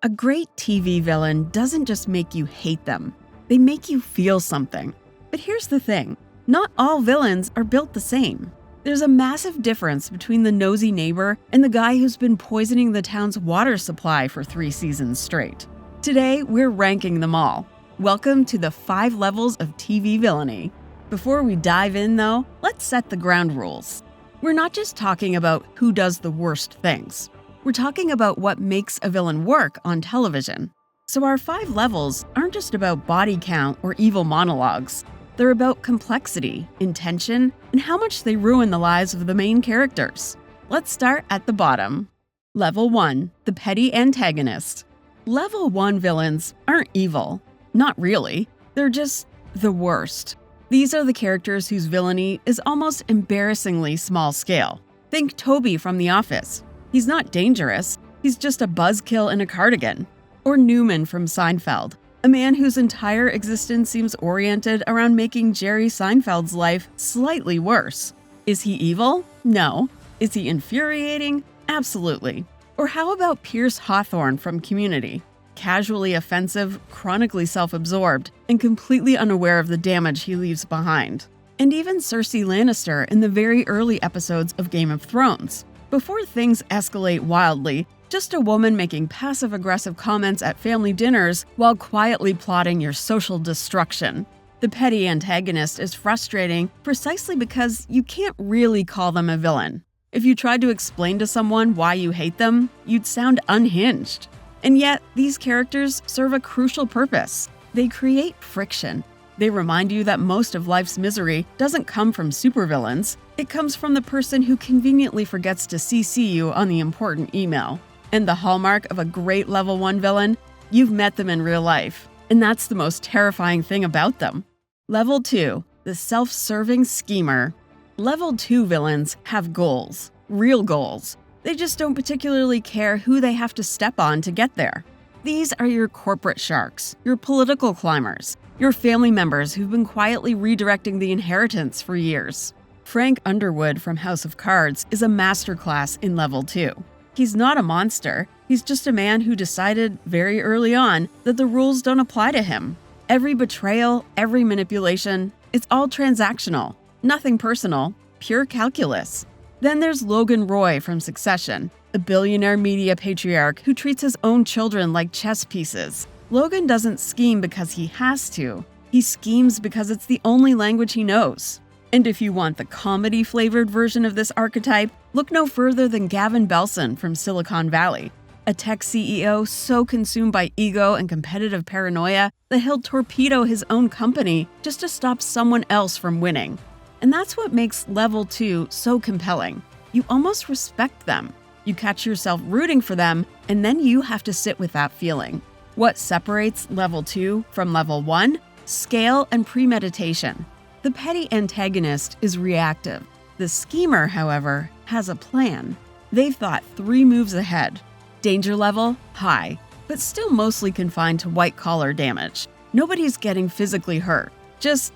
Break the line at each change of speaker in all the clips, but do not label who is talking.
A great TV villain doesn't just make you hate them, they make you feel something. But here's the thing, not all villains are built the same. There's a massive difference between the nosy neighbor and the guy who's been poisoning the town's water supply for 3 seasons straight. Today, we're ranking them all. Welcome to the 5 levels of TV villainy. Before we dive in though, let's set the ground rules. We're not just talking about who does the worst things. We're talking about what makes a villain work on television. So our 5 levels aren't just about body count or evil monologues. They're about complexity, intention, and how much they ruin the lives of the main characters. Let's start at the bottom. Level 1, the petty antagonist. Level 1 villains aren't evil. Not really. They're just the worst. These are the characters whose villainy is almost embarrassingly small scale. Think Toby from The Office. He's not dangerous, he's just a buzzkill in a cardigan. Or Newman from Seinfeld, a man whose entire existence seems oriented around making Jerry Seinfeld's life slightly worse. Is he evil? No. Is he infuriating? Absolutely. Or how about Pierce Hawthorne from Community? Casually offensive, chronically self-absorbed, and completely unaware of the damage he leaves behind. And even Cersei Lannister in the very early episodes of Game of Thrones. Before things escalate wildly, just a woman making passive-aggressive comments at family dinners while quietly plotting your social destruction. The petty antagonist is frustrating precisely because you can't really call them a villain. If you tried to explain to someone why you hate them, you'd sound unhinged. And yet, these characters serve a crucial purpose. They create friction. They remind you that most of life's misery doesn't come from supervillains. It comes from the person who conveniently forgets to CC you on the important email. And the hallmark of a great level 1 villain? You've met them in real life. And that's the most terrifying thing about them. Level 2, the self-serving schemer. Level 2 villains have goals. Real goals. They just don't particularly care who they have to step on to get there. These are your corporate sharks, your political climbers, your family members who've been quietly redirecting the inheritance for years. Frank Underwood from House of Cards is a masterclass in Level 2. He's not a monster, he's just a man who decided very early on that the rules don't apply to him. Every betrayal, every manipulation, it's all transactional, nothing personal, pure calculus. Then there's Logan Roy from Succession, a billionaire media patriarch who treats his own children like chess pieces. Logan doesn't scheme because he has to. He schemes because it's the only language he knows. And if you want the comedy-flavored version of this archetype, look no further than Gavin Belson from Silicon Valley, a tech CEO so consumed by ego and competitive paranoia that he'll torpedo his own company just to stop someone else from winning. And that's what makes Level 2 so compelling. You almost respect them. You catch yourself rooting for them, and then you have to sit with that feeling. What separates Level 2 from Level 1? Scale and premeditation. The petty antagonist is reactive. The schemer, however, has a plan. They've thought 3 moves ahead. Danger level, high, but still mostly confined to white-collar damage. Nobody's getting physically hurt. Just,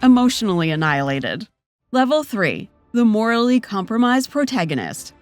emotionally annihilated. Level 3, the morally compromised protagonist.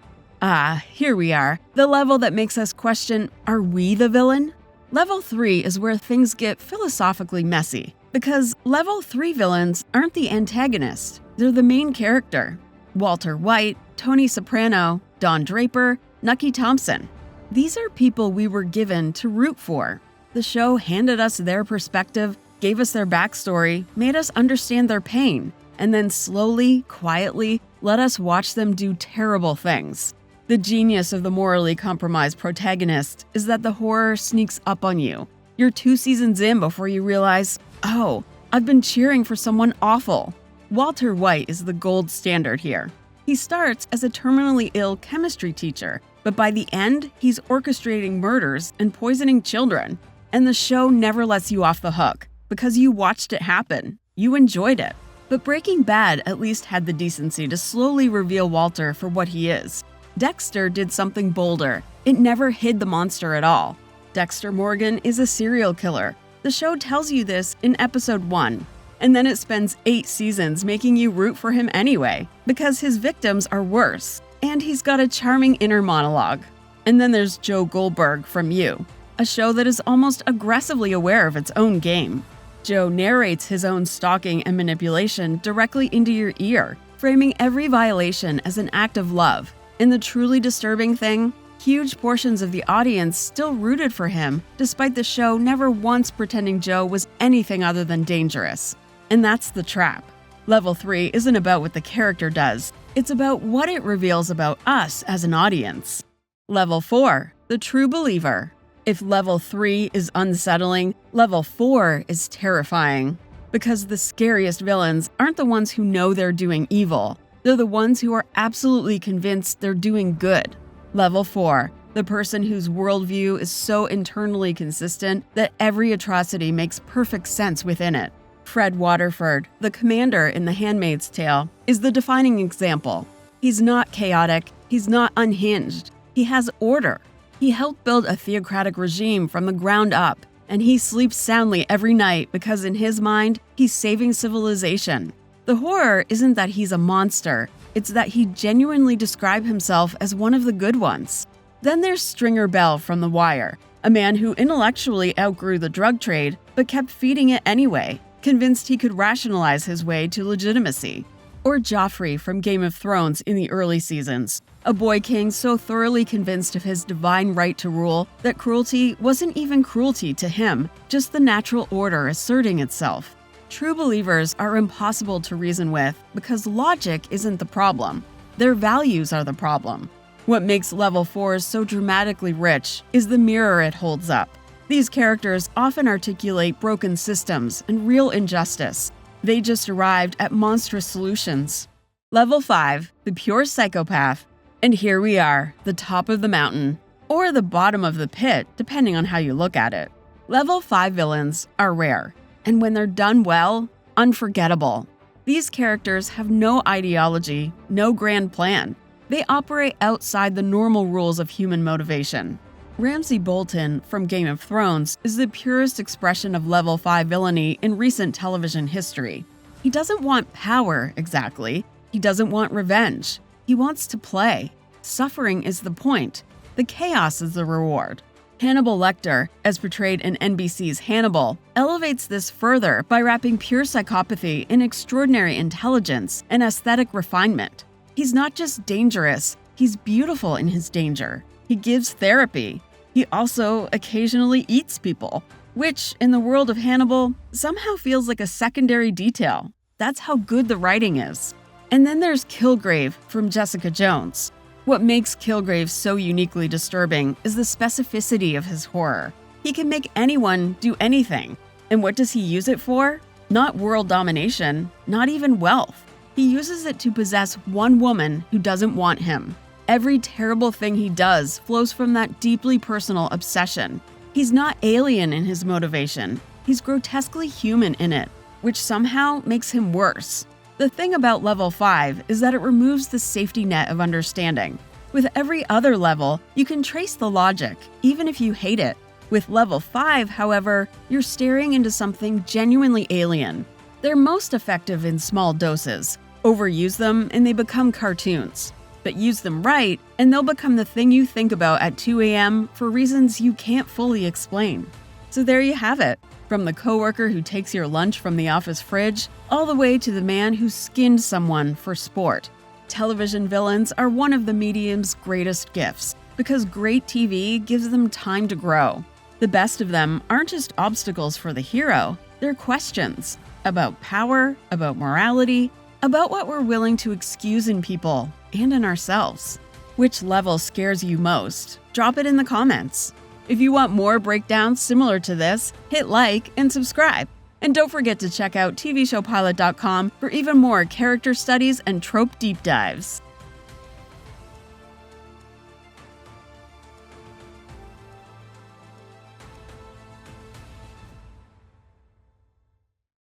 Here we are, the level that makes us question, are we the villain? Level 3 is where things get philosophically messy, because Level 3 villains aren't the antagonist, they're the main character. Walter White, Tony Soprano, Don Draper, Nucky Thompson. These are people we were given to root for. The show handed us their perspective, gave us their backstory, made us understand their pain, and then slowly, quietly, let us watch them do terrible things. The genius of the morally compromised protagonist is that the horror sneaks up on you. You're 2 seasons in before you realize, oh, I've been cheering for someone awful. Walter White is the gold standard here. He starts as a terminally ill chemistry teacher, but by the end, he's orchestrating murders and poisoning children. And the show never lets you off the hook. Because you watched it happen. You enjoyed it. But Breaking Bad at least had the decency to slowly reveal Walter for what he is. Dexter did something bolder. It never hid the monster at all. Dexter Morgan is a serial killer. The show tells you this in episode 1. And then it spends 8 seasons making you root for him anyway, because his victims are worse. And he's got a charming inner monologue. And then there's Joe Goldberg from You. a show that is almost aggressively aware of its own game. Joe narrates his own stalking and manipulation directly into your ear, framing every violation as an act of love. And the truly disturbing thing? Huge portions of the audience still rooted for him, despite the show never once pretending Joe was anything other than dangerous. And that's the trap. Level 3 isn't about what the character does, it's about what it reveals about us as an audience. Level 4, the true believer. If Level 3 is unsettling, Level 4 is terrifying. Because the scariest villains aren't the ones who know they're doing evil, they're the ones who are absolutely convinced they're doing good. Level 4, the person whose worldview is so internally consistent that every atrocity makes perfect sense within it. Fred Waterford, the commander in The Handmaid's Tale, is the defining example. He's not chaotic, he's not unhinged, he has order. He helped build a theocratic regime from the ground up, and he sleeps soundly every night because in his mind, he's saving civilization. The horror isn't that he's a monster, it's that he genuinely describes himself as one of the good ones. Then there's Stringer Bell from The Wire, a man who intellectually outgrew the drug trade but kept feeding it anyway, convinced he could rationalize his way to legitimacy. Or Joffrey from Game of Thrones in the early seasons, a boy king so thoroughly convinced of his divine right to rule that cruelty wasn't even cruelty to him, just the natural order asserting itself. True believers are impossible to reason with because logic isn't the problem. Their values are the problem. What makes Level 4 so dramatically rich is the mirror it holds up. These characters often articulate broken systems and real injustice. They just arrived at monstrous solutions. Level 5, the pure psychopath. And here we are, the top of the mountain, or the bottom of the pit, depending on how you look at it. Level 5 villains are rare, and when they're done well, unforgettable. These characters have no ideology, no grand plan. They operate outside the normal rules of human motivation. Ramsay Bolton from Game of Thrones is the purest expression of Level 5 villainy in recent television history. He doesn't want power, exactly. He doesn't want revenge. He wants to play. Suffering is the point. The chaos is the reward. Hannibal Lecter, as portrayed in NBC's Hannibal, elevates this further by wrapping pure psychopathy in extraordinary intelligence and aesthetic refinement. He's not just dangerous, he's beautiful in his danger. He gives therapy. He also occasionally eats people, which, in the world of Hannibal, somehow feels like a secondary detail. That's how good the writing is. And then there's Kilgrave from Jessica Jones. What makes Kilgrave so uniquely disturbing is the specificity of his horror. He can make anyone do anything. And what does he use it for? Not world domination, not even wealth. He uses it to possess one woman who doesn't want him. Every terrible thing he does flows from that deeply personal obsession. He's not alien in his motivation. He's grotesquely human in it, which somehow makes him worse. The thing about Level 5 is that it removes the safety net of understanding. With every other level, you can trace the logic, even if you hate it. With Level 5, however, you're staring into something genuinely alien. They're most effective in small doses. Overuse them and they become cartoons. But use them right, and they'll become the thing you think about at 2 a.m. for reasons you can't fully explain. So there you have it. From the coworker who takes your lunch from the office fridge, all the way to the man who skinned someone for sport. Television villains are one of the medium's greatest gifts, because great TV gives them time to grow. The best of them aren't just obstacles for the hero, they're questions about power, about morality, about what we're willing to excuse in people and in ourselves. Which level scares you most? Drop it in the comments. If you want more breakdowns similar to this, hit like and subscribe. And don't forget to check out tvshowpilot.com for even more character studies and trope deep dives.